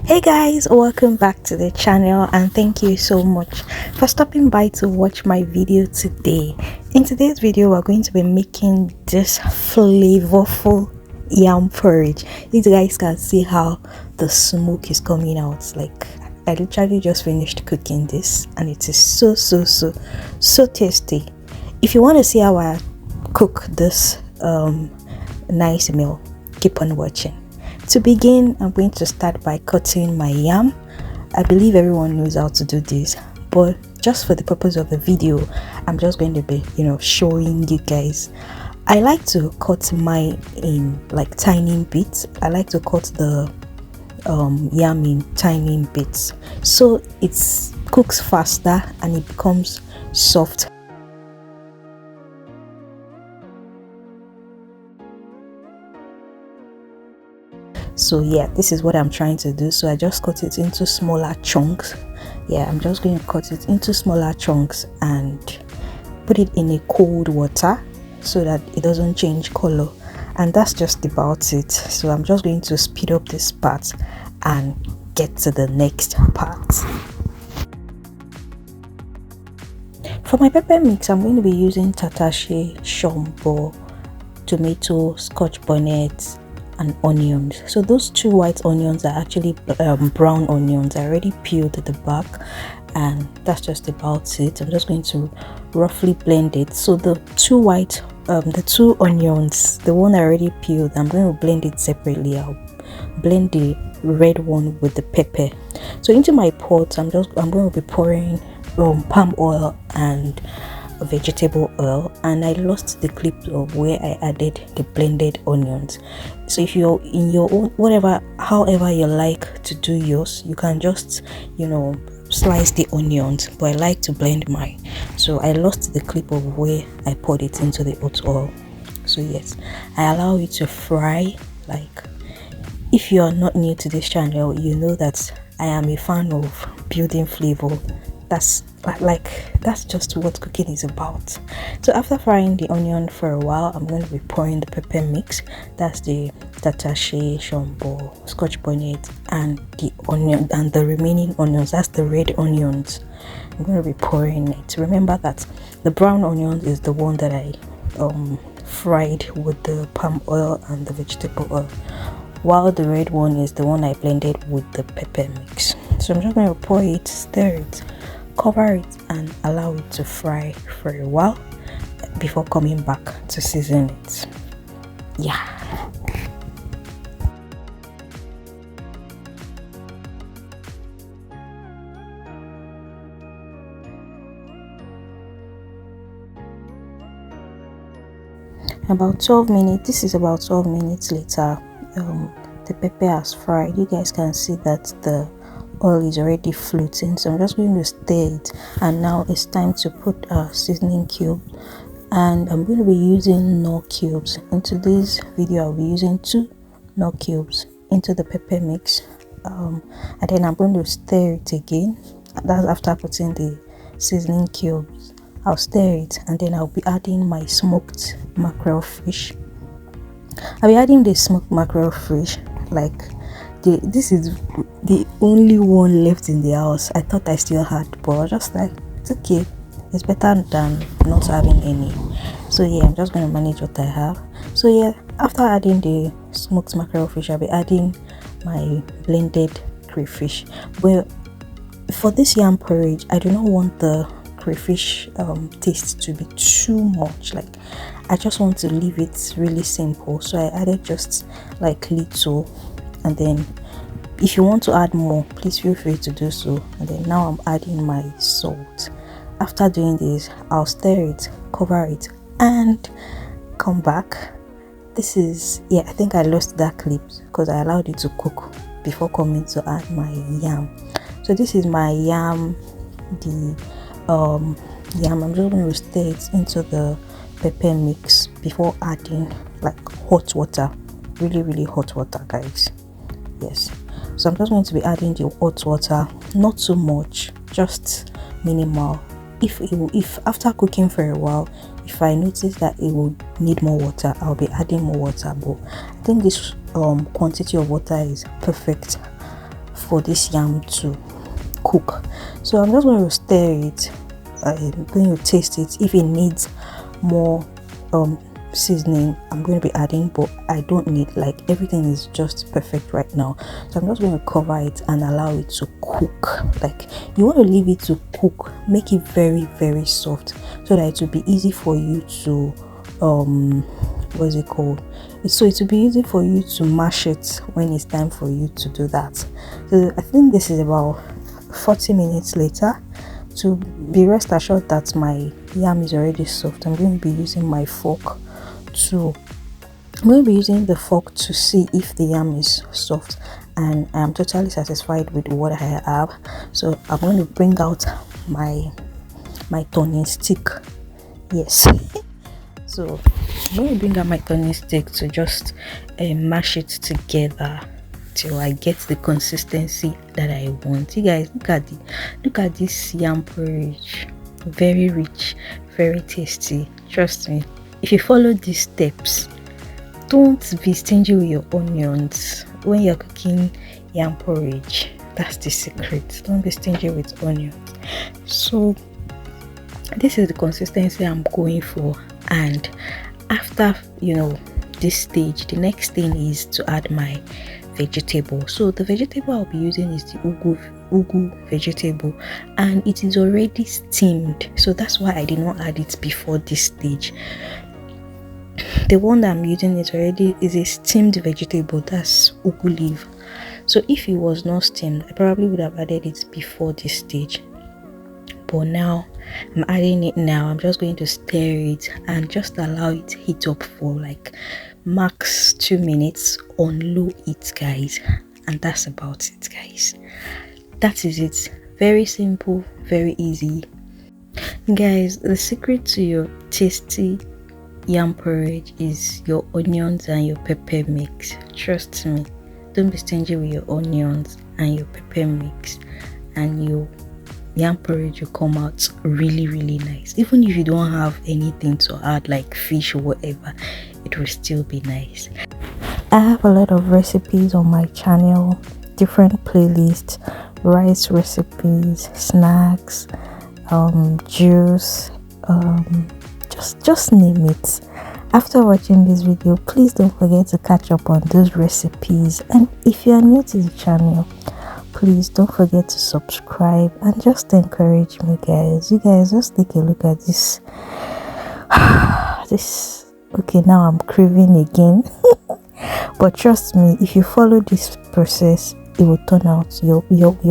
Hey guys, welcome back to the channel and thank you so much for stopping by to watch my video today. In today's video, we're going to be making this flavorful yam porridge. You guys can see how the smoke is coming out. Like, I literally just finished cooking this and it is so tasty. If you want to see how I cook this nice meal, keep on watching. To begin, I'm going to start by cutting my yam. I believe everyone knows how to do this, but just for the purpose of the video, I'm just going to be, showing you guys. I like to cut mine in like tiny bits. I like to cut the yam in tiny bits, so it cooks faster and it becomes soft. So yeah, this is what I'm trying to do. So I just cut it into smaller chunks. I'm just going to cut it into smaller chunks and put it in a cold water so that it doesn't change color, and that's just about it. So I'm just going to speed up this part and get to the next part. For my pepper mix, I'm going to be using tatase, Shombo, tomato, Scotch bonnet, and onions. So those two white onions are actually brown onions. I already peeled the back, and that's just about it. I'm just going to roughly blend it. So the two onions, the one I already peeled, I'm going to blend it separately. I'll blend the red one with the pepper. So into my pot, I'm going to be pouring palm oil and vegetable oil, and I lost the clip of where I added the blended onions. So if you're in your own however you like to do yours, you can just slice the onions, but I like to blend mine, so I lost the clip of where I poured it into the hot oil. So yes, I allow it to fry. Like, if you are not new to this channel, you know that I am a fan of building flavor. That's just what cooking is about. So after frying the onion for a while, I'm going to be pouring the pepper mix. That's the tatase, Shombo, Scotch bonnet, and the onion, and the remaining onions, that's the red onions. I'm going to be pouring it. Remember that the brown onion is the one that I fried with the palm oil and the vegetable oil, while the red one is the one I blended with the pepper mix. So I'm just going to pour it, stir it, cover it, and allow it to fry for a while before coming back to season it. About 12 minutes, this is about 12 minutes later. The pepper has fried. You guys can see that the oil is already floating, so I'm just going to stir it, and now it's time to put a seasoning cube, and I'm going to be using knorr cubes. Into this video, I'll be using 2 knorr cubes into the pepper mix, and then I'm going to stir it again. That's after putting the seasoning cubes. I'll stir it, and then I'll be adding my smoked mackerel fish. I'll be adding the smoked mackerel fish. Like, this is the only one left in the house. I thought I still had, but I was just like, it's okay, it's better than not having any. So yeah, I'm just going to manage what I have. So yeah, after adding the smoked mackerel fish, I'll be adding my blended crayfish. Well, for this yam porridge, I do not want the crayfish taste to be too much. Like, I just want to leave it really simple, so I added just like little, and then if you want to add more, please feel free to do so. And then now I'm adding my salt. After doing this, I'll stir it, cover it, and come back. This is, I think I lost that clip because I allowed it to cook before coming to add my yam. So this is my yam. The yam, I'm just going to stir it into the pepper mix before adding like hot water, really hot water, guys. Yes, so I'm just going to be adding the hot water, not too much, just minimal. If after cooking for a while, if I notice that it will need more water, I'll be adding more water, but I think this quantity of water is perfect for this yam to cook. So I'm just going to stir it. I'm going to taste it. If it needs more seasoning, I'm going to be adding, but I don't need, like, everything is just perfect right now. So I'm just going to cover it and allow it to cook. Like, you want to leave it to cook, make it very, very soft, so that it will be easy for you to what's it called, so it will be easy for you to mash it when it's time for you to do that. So I think this is about 40 minutes later. To be rest assured that my yam is already soft, I'm going to be using my fork to see if the yam is soft, and I'm totally satisfied with what I have. So I'm going to bring out my turning stick. Yes. So I'm going to bring out my turning stick to just mash it together till I get the consistency that I want. You guys, look at this yam porridge. Very rich, very tasty. Trust me, if you follow these steps, don't be stingy with your onions when you're cooking yam porridge. That's the secret. Don't be stingy with onions. So this is the consistency I'm going for, and after this stage, the next thing is to add my vegetable. So the vegetable I'll be using is the Ugwu vegetable, and it is already steamed, so that's why I did not add it before this stage. The one that I'm using is a steamed vegetable, that's Ugwu leaf. So if it was not steamed, I probably would have added it before this stage, but now I'm adding it now. I'm just going to stir it and just allow it to heat up for like max 2 minutes on low heat, guys, and that's about it, guys. That is it. Very simple, very easy, guys. The secret to your tasty yam porridge is your onions and your pepper mix. Trust me, don't be stingy with your onions and your pepper mix, and your yam porridge will come out really, really nice. Even if you don't have anything to add like fish or whatever, it will still be nice. I have a lot of recipes on my channel, different playlists, rice recipes, snacks, juice, just name it. After watching this video, please don't forget to catch up on those recipes, and if you are new to the channel, please don't forget to subscribe and just encourage me, guys. You guys just take a look at this. Okay, now I'm craving again. But trust me, if you follow this process, it will turn out, your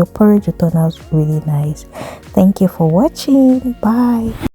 porridge will turn out really nice. Thank you for watching. Bye.